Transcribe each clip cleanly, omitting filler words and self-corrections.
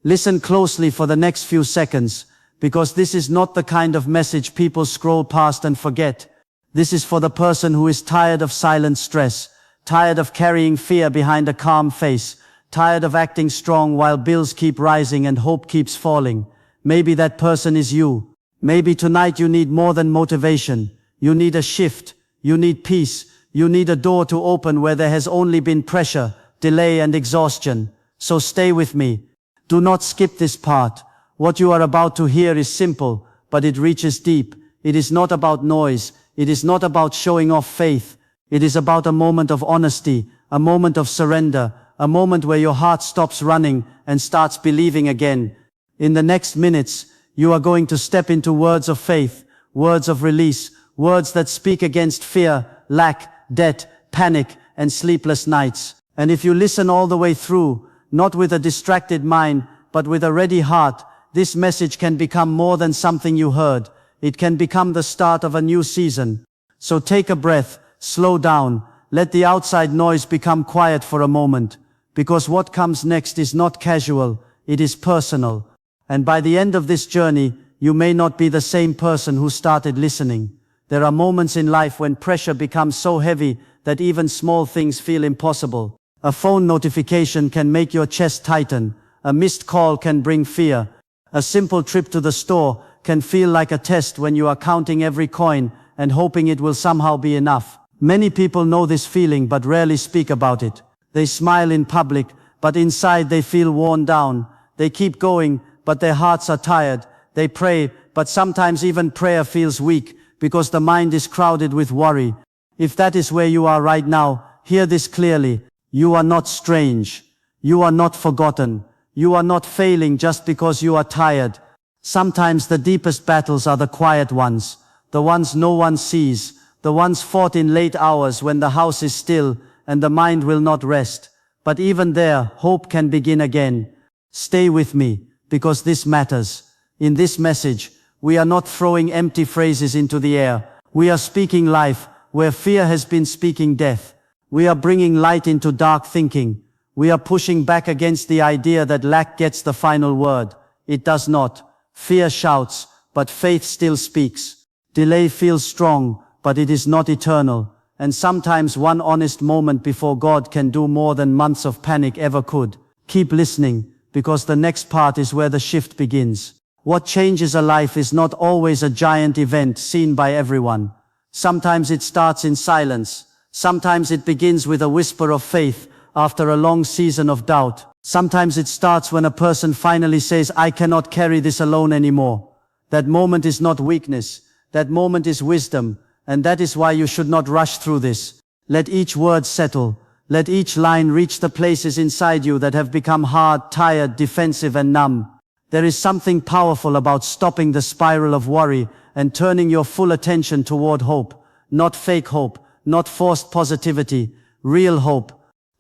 Listen closely for the next few seconds, because this is not the kind of message people scroll past and forget. This is for the person who is tired of silent stress, tired of carrying fear behind a calm face, tired of acting strong while bills keep rising and hope keeps falling. Maybe that person is you. Maybe tonight you need more than motivation. You need a shift. You need peace. You need a door to open where there has only been pressure, delay and exhaustion. So stay with me. Do not skip this part. What you are about to hear is simple, but it reaches deep. It is not about noise. It is not about showing off faith. It is about a moment of honesty, a moment of surrender, a moment where your heart stops running and starts believing again. In the next minutes, you are going to step into words of faith, words of release, words that speak against fear, lack, debt, panic, and sleepless nights. And if you listen all the way through, not with a distracted mind, but with a ready heart, this message can become more than something you heard. It can become the start of a new season. So take a breath, slow down, let the outside noise become quiet for a moment, because what comes next is not casual, it is personal. And by the end of this journey, you may not be the same person who started listening. There are moments in life when pressure becomes so heavy that even small things feel impossible. A phone notification can make your chest tighten. A missed call can bring fear. A simple trip to the store can feel like a test when you are counting every coin and hoping it will somehow be enough. Many people know this feeling but rarely speak about it. They smile in public, but inside they feel worn down. They keep going, but their hearts are tired. They pray, but sometimes even prayer feels weak, because the mind is crowded with worry. If that is where you are right now, hear this clearly. You are not strange. You are not forgotten. You are not failing just because you are tired. Sometimes the deepest battles are the quiet ones, the ones no one sees, the ones fought in late hours when the house is still and the mind will not rest. But even there, hope can begin again. Stay with me, because this matters. In this message, we are not throwing empty phrases into the air. We are speaking life, where fear has been speaking death. We are bringing light into dark thinking. We are pushing back against the idea that lack gets the final word. It does not. Fear shouts, but faith still speaks. Delay feels strong, but it is not eternal. And sometimes one honest moment before God can do more than months of panic ever could. Keep listening, because the next part is where the shift begins. What changes a life is not always a giant event seen by everyone. Sometimes it starts in silence. Sometimes it begins with a whisper of faith after a long season of doubt. Sometimes it starts when a person finally says, I cannot carry this alone anymore. That moment is not weakness. That moment is wisdom. And that is why you should not rush through this. Let each word settle. Let each line reach the places inside you that have become hard, tired, defensive and numb. There is something powerful about stopping the spiral of worry and turning your full attention toward hope. Not fake hope, not forced positivity, real hope.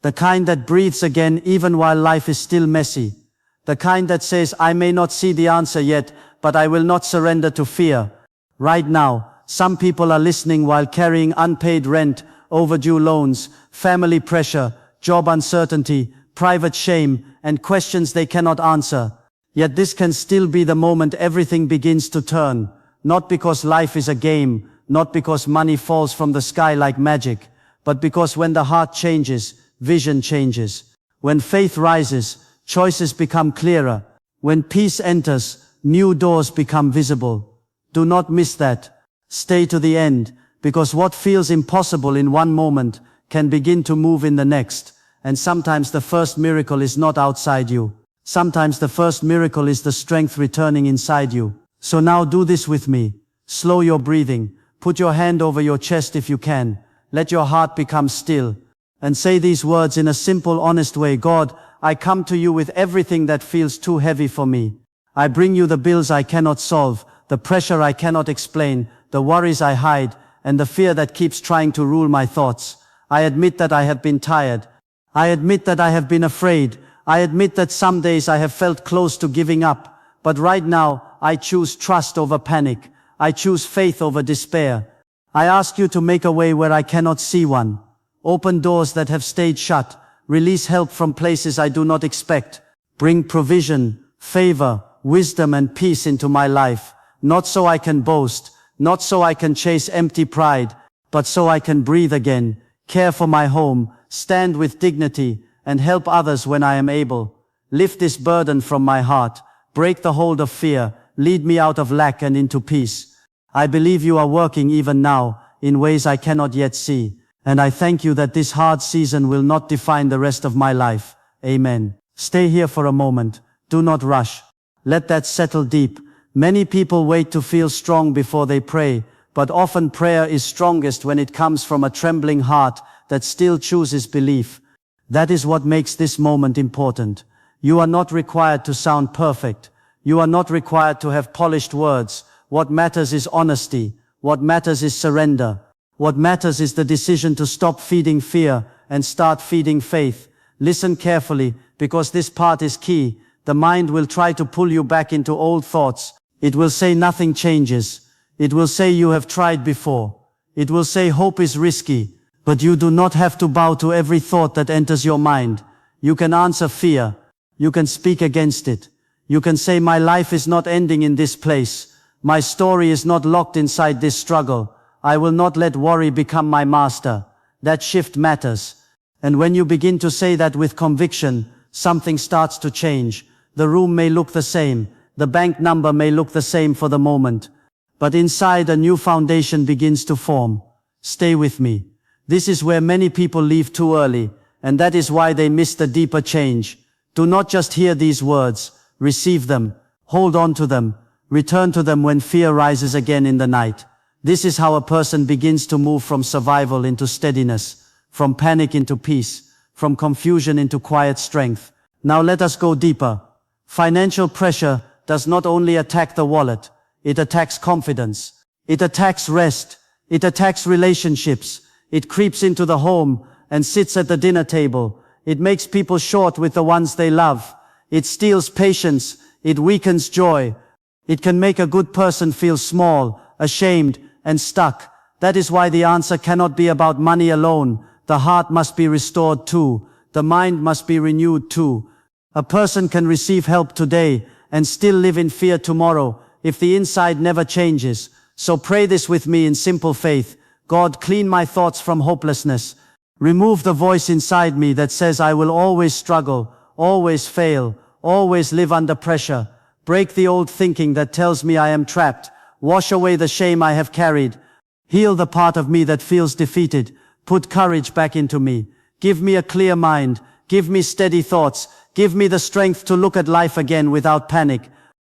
The kind that breathes again even while life is still messy. The kind that says, I may not see the answer yet, but I will not surrender to fear. Right now, some people are listening while carrying unpaid rent, overdue loans, family pressure, job uncertainty, private shame, and questions they cannot answer. Yet this can still be the moment everything begins to turn. Not because life is a game, not because money falls from the sky like magic, but because when the heart changes, vision changes. When faith rises, choices become clearer. When peace enters, new doors become visible. Do not miss that. Stay to the end, because what feels impossible in one moment can begin to move in the next. And sometimes the first miracle is not outside you. Sometimes the first miracle is the strength returning inside you. So now do this with me. Slow your breathing. Put your hand over your chest if you can. Let your heart become still. And say these words in a simple, honest way. God, I come to you with everything that feels too heavy for me. I bring you the bills I cannot solve, the pressure I cannot explain, the worries I hide, and the fear that keeps trying to rule my thoughts. I admit that I have been tired. I admit that I have been afraid. I admit that some days I have felt close to giving up. But right now, I choose trust over panic. I choose faith over despair. I ask you to make a way where I cannot see one. Open doors that have stayed shut. Release help from places I do not expect. Bring provision favor, wisdom and peace into my life, not so I can boast, not so I can chase empty pride, but so I can breathe again, care for my home, stand with dignity, and help others when I am able. Lift this burden from my heart, break the hold of fear, lead me out of lack and into peace. I believe you are working even now, in ways I cannot yet see, and I thank you that this hard season will not define the rest of my life. Amen. Stay here for a moment. Do not rush. Let that settle deep. Many people wait to feel strong before they pray, but often prayer is strongest when it comes from a trembling heart that still chooses belief. That is what makes this moment important. You are not required to sound perfect. You are not required to have polished words. What matters is honesty. What matters is surrender. What matters is the decision to stop feeding fear and start feeding faith. Listen carefully, because this part is key. The mind will try to pull you back into old thoughts. It will say nothing changes. It will say you have tried before. It will say hope is risky. But you do not have to bow to every thought that enters your mind. You can answer fear. You can speak against it. You can say, my life is not ending in this place. My story is not locked inside this struggle. I will not let worry become my master. That shift matters. And when you begin to say that with conviction, something starts to change. The room may look the same. The bank number may look the same for the moment. But inside a new foundation begins to form. Stay with me. This is where many people leave too early, and that is why they miss the deeper change. Do not just hear these words. Receive them. Hold on to them. Return to them when fear rises again in the night. This is how a person begins to move from survival into steadiness, from panic into peace, from confusion into quiet strength. Now let us go deeper. Financial pressure does not only attack the wallet, it attacks confidence. It attacks rest. It attacks relationships. It creeps into the home and sits at the dinner table. It makes people short with the ones they love. It steals patience. It weakens joy. It can make a good person feel small, ashamed, and stuck. That is why the answer cannot be about money alone. The heart must be restored too. The mind must be renewed too. A person can receive help today and still live in fear tomorrow if the inside never changes. So pray this with me in simple faith. God, clean my thoughts from hopelessness. Remove the voice inside me that says I will always struggle, always fail, always live under pressure. Break the old thinking that tells me I am trapped. Wash away the shame I have carried. Heal the part of me that feels defeated. Put courage back into me. Give me a clear mind. Give me steady thoughts. Give me the strength to look at life again without panic.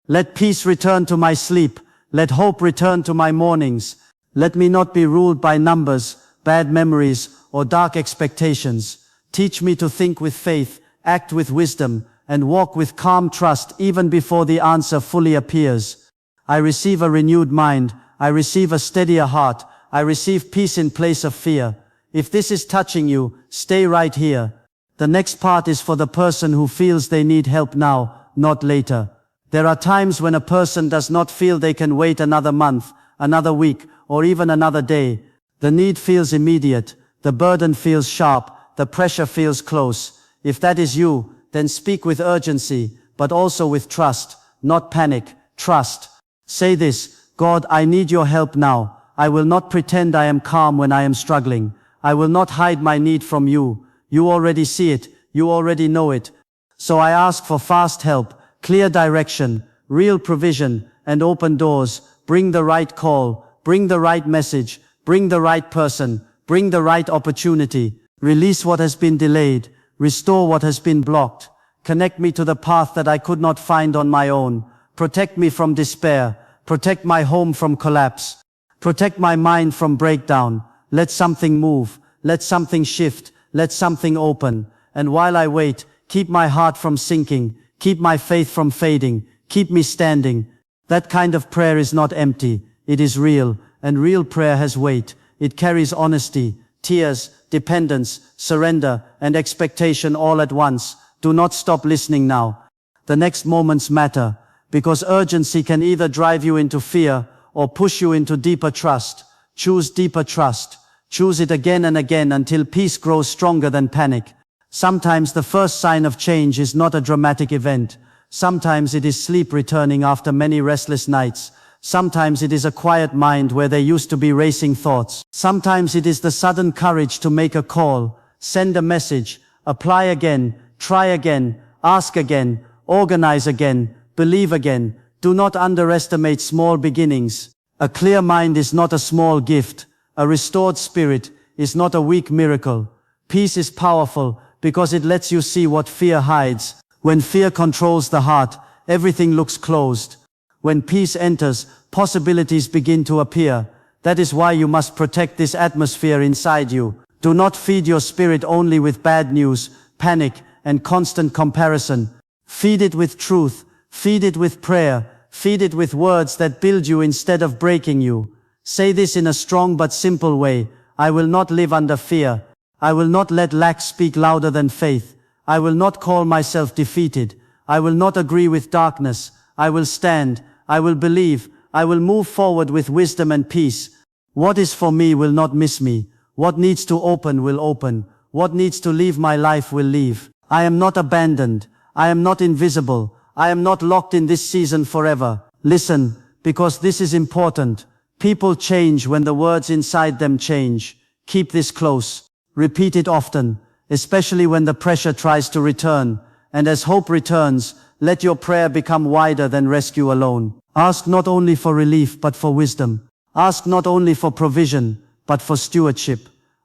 Let peace return to my sleep. Let hope return to my mornings. Let me not be ruled by numbers, bad memories, or dark expectations. Teach me to think with faith, act with wisdom, and walk with calm trust even before the answer fully appears. I receive a renewed mind. I receive a steadier heart. I receive peace in place of fear. If this is touching you, stay right here. The next part is for the person who feels they need help now, not later. There are times when a person does not feel they can wait another month, another week, or even another day. The need feels immediate. The burden feels sharp. The pressure feels close. If that is you, then speak with urgency, but also with trust, not panic, trust. Say this, God, I need your help now. I will not pretend I am calm when I am struggling. I will not hide my need from you. You already see it. You already know it. So I ask for fast help, clear direction, real provision, and open doors. Bring the right call. Bring the right message. Bring the right person. Bring the right opportunity. Release what has been delayed. Restore what has been blocked. Connect me to the path that I could not find on my own. Protect me from despair. Protect my home from collapse. Protect my mind from breakdown. Let something move. Let something shift. Let something open. And while I wait, keep my heart from sinking. Keep my faith from fading. Keep me standing. That kind of prayer is not empty. It is real. And real prayer has weight. It carries honesty, tears, dependence, surrender, and expectation all at once. Do not stop listening now. The next moments matter, because urgency can either drive you into fear or push you into deeper trust. Choose deeper trust. Choose it again and again until peace grows stronger than panic. Sometimes the first sign of change is not a dramatic event. Sometimes it is sleep returning after many restless nights. Sometimes it is a quiet mind where there used to be racing thoughts. Sometimes it is the sudden courage to make a call, send a message, apply again, try again, ask again, organize again, believe again. Do not underestimate small beginnings. A clear mind is not a small gift. A restored spirit is not a weak miracle. Peace is powerful because it lets you see what fear hides. When fear controls the heart, everything looks closed. When peace enters, possibilities begin to appear. That is why you must protect this atmosphere inside you. Do not feed your spirit only with bad news, panic, and constant comparison. Feed it with truth, feed it with prayer, feed it with words that build you instead of breaking you. Say this in a strong but simple way: I will not live under fear. I will not let lack speak louder than faith. I will not call myself defeated. I will not agree with darkness. I will stand. I will believe. I will move forward with wisdom and peace. What is for me will not miss me. What needs to open will open. What needs to leave my life will leave. I am not abandoned. I am not invisible. I am not locked in this season forever. Listen, because this is important. People change when the words inside them change. Keep this close. Repeat it often, especially when the pressure tries to return. And as hope returns, let your prayer become wider than rescue alone. Ask not only for relief but for wisdom. Ask not only for provision but for stewardship.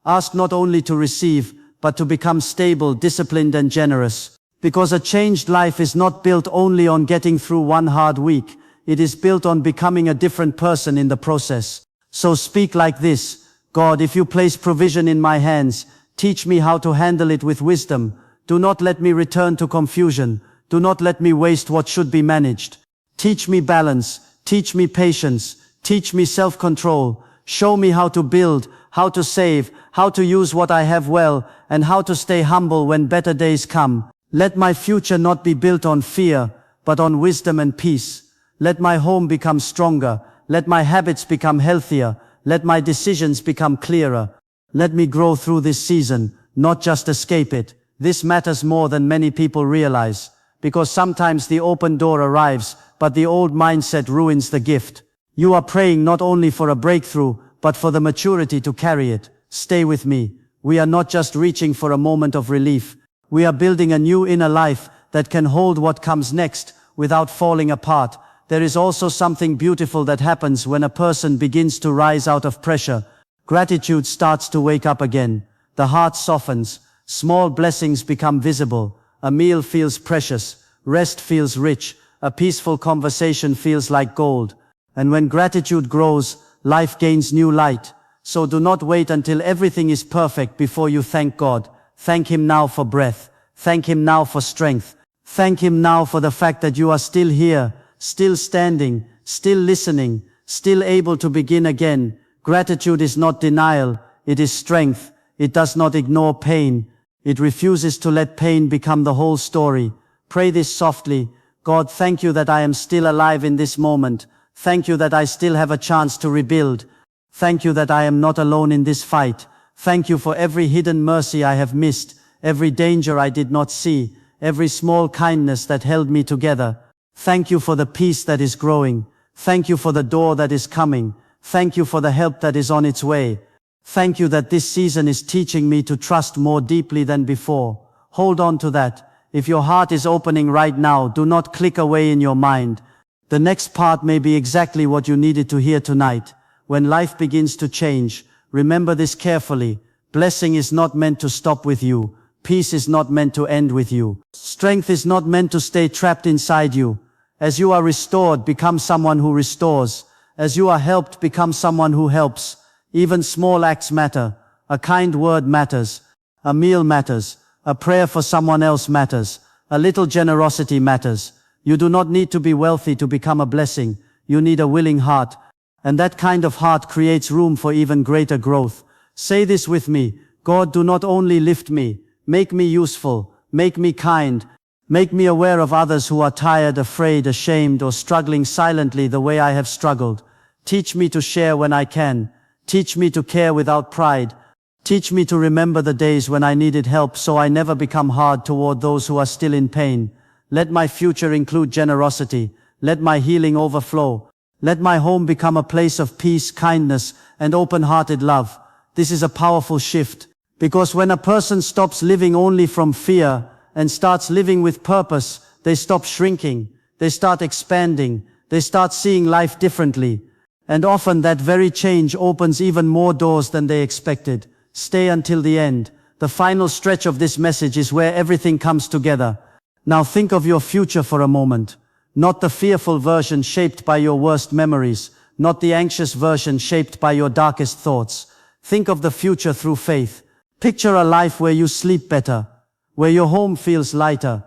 Ask not only to receive but to become stable, disciplined and generous. Because a changed life is not built only on getting through one hard week. It is built on becoming a different person in the process. So speak like this: God, if you place provision in my hands, teach me how to handle it with wisdom. Do not let me return to confusion. Do not let me waste what should be managed. Teach me balance. Teach me patience. Teach me self-control. Show me how to build, how to save, how to use what I have well, and how to stay humble when better days come. Let my future not be built on fear, but on wisdom and peace. Let my home become stronger. Let my habits become healthier. Let my decisions become clearer. Let me grow through this season, not just escape it. This matters more than many people realize, because sometimes the open door arrives, but the old mindset ruins the gift. You are praying not only for a breakthrough, but for the maturity to carry it. Stay with me. We are not just reaching for a moment of relief. We are building a new inner life that can hold what comes next without falling apart. There is also something beautiful that happens when a person begins to rise out of pressure. Gratitude starts to wake up again. The heart softens. Small blessings become visible. A meal feels precious. Rest feels rich. A peaceful conversation feels like gold. And when gratitude grows, life gains new light. So do not wait until everything is perfect before you thank God. Thank Him now for breath. Thank Him now for strength. Thank Him now for the fact that you are still here, still standing, still listening, still able to begin again. Gratitude is not denial, it is strength. It does not ignore pain. It refuses to let pain become the whole story. Pray this softly: God, thank you that I am still alive in this moment. Thank you that I still have a chance to rebuild. Thank you that I am not alone in this fight. Thank you for every hidden mercy I have missed, every danger I did not see, every small kindness that held me together. Thank you for the peace that is growing. Thank you for the door that is coming. Thank you for the help that is on its way. Thank you that this season is teaching me to trust more deeply than before. Hold on to that. If your heart is opening right now, do not click away in your mind. The next part may be exactly what you needed to hear tonight. When life begins to change, remember this carefully. Blessing is not meant to stop with you. Peace is not meant to end with you. Strength is not meant to stay trapped inside you. As you are restored, become someone who restores. As you are helped, become someone who helps. Even small acts matter. A kind word matters. A meal matters. A prayer for someone else matters. A little generosity matters. You do not need to be wealthy to become a blessing. You need a willing heart. And that kind of heart creates room for even greater growth. Say this with me: God, do not only lift me, make me useful, make me kind, make me aware of others who are tired, afraid, ashamed, or struggling silently the way I have struggled. Teach me to share when I can. Teach me to care without pride. Teach me to remember the days when I needed help so I never become hard toward those who are still in pain. Let my future include generosity. Let my healing overflow. Let my home become a place of peace, kindness, and open-hearted love. This is a powerful shift, because when a person stops living only from fear and starts living with purpose, they stop shrinking, they start expanding, they start seeing life differently. And often that very change opens even more doors than they expected. Stay until the end. The final stretch of this message is where everything comes together. Now think of your future for a moment. Not the fearful version shaped by your worst memories, not the anxious version shaped by your darkest thoughts. Think of the future through faith. Picture a life where you sleep better, where your home feels lighter,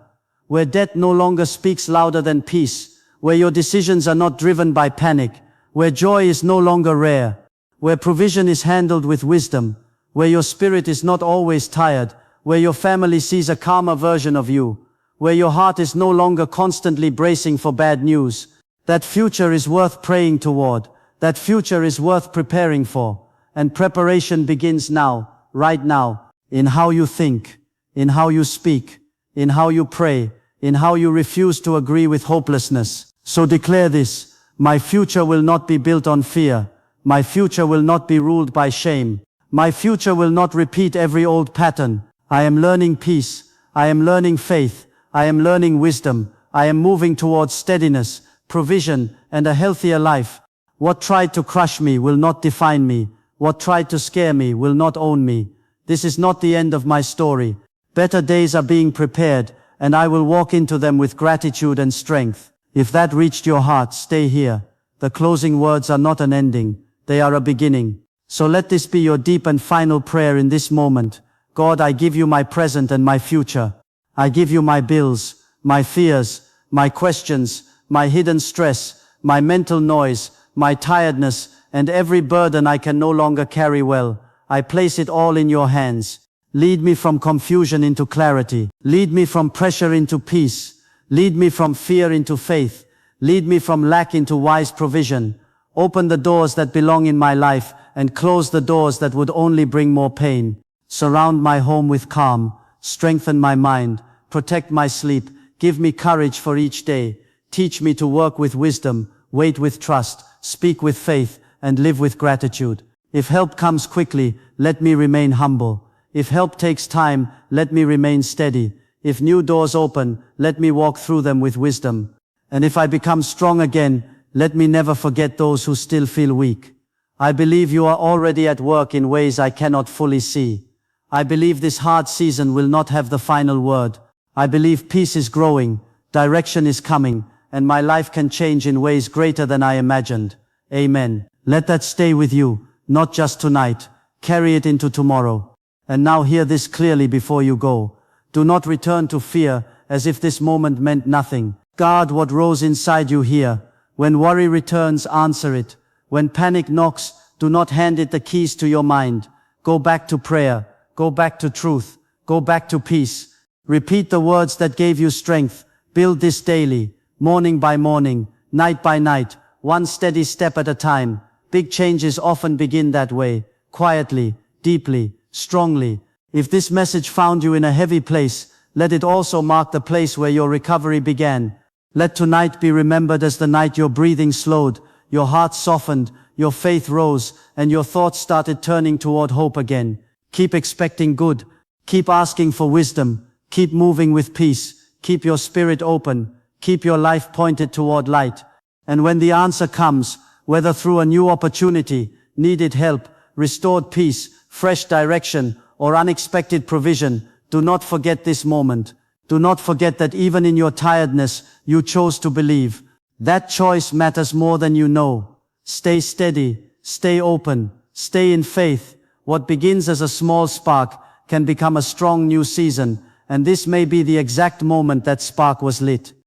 where debt no longer speaks louder than peace, where your decisions are not driven by panic, where joy is no longer rare, where provision is handled with wisdom, where your spirit is not always tired, where your family sees a calmer version of you, where your heart is no longer constantly bracing for bad news. That future is worth praying toward. That future is worth preparing for. And preparation begins now, right now, in how you think, in how you speak, in how you pray, in how you refuse to agree with hopelessness. So declare this: my future will not be built on fear. My future will not be ruled by shame. My future will not repeat every old pattern. I am learning peace. I am learning faith. I am learning wisdom. I am moving towards steadiness, provision, and a healthier life. What tried to crush me will not define me. What tried to scare me will not own me. This is not the end of my story. Better days are being prepared, and I will walk into them with gratitude and strength. If that reached your heart, stay here. The closing words are not an ending. They are a beginning. So let this be your deep and final prayer in this moment. God, I give you my present and my future. I give you my bills, my fears, my questions, my hidden stress, my mental noise, my tiredness, and every burden I can no longer carry well. I place it all in your hands. Lead me from confusion into clarity. Lead me from pressure into peace. Lead me from fear into faith. Lead me from lack into wise provision. Open the doors that belong in my life and close the doors that would only bring more pain. Surround my home with calm. Strengthen my mind. Protect my sleep. Give me courage for each day. Teach me to work with wisdom, wait with trust, speak with faith, and live with gratitude. If help comes quickly, let me remain humble. If help takes time, let me remain steady. If new doors open, let me walk through them with wisdom. And if I become strong again, let me never forget those who still feel weak. I believe you are already at work in ways I cannot fully see. I believe this hard season will not have the final word. I believe peace is growing, direction is coming, and my life can change in ways greater than I imagined. Amen. Let that stay with you, not just tonight. Carry it into tomorrow. And now hear this clearly before you go. Do not return to fear as if this moment meant nothing. Guard what rose inside you here. When worry returns, answer it. When panic knocks, do not hand it the keys to your mind. Go back to prayer. Go back to truth. Go back to peace. Repeat the words that gave you strength. Build this daily, morning by morning, night by night, one steady step at a time. Big changes often begin that way, quietly, deeply, strongly. If this message found you in a heavy place, let it also mark the place where your recovery began. Let tonight be remembered as the night your breathing slowed, your heart softened, your faith rose, and your thoughts started turning toward hope again. Keep expecting good. Keep asking for wisdom. Keep moving with peace. Keep your spirit open. Keep your life pointed toward light. And when the answer comes, whether through a new opportunity, needed help, restored peace, fresh direction, or unexpected provision, do not forget this moment. Do not forget that even in your tiredness, you chose to believe. That choice matters more than you know. Stay steady, stay open, stay in faith. What begins as a small spark can become a strong new season, and this may be the exact moment that spark was lit.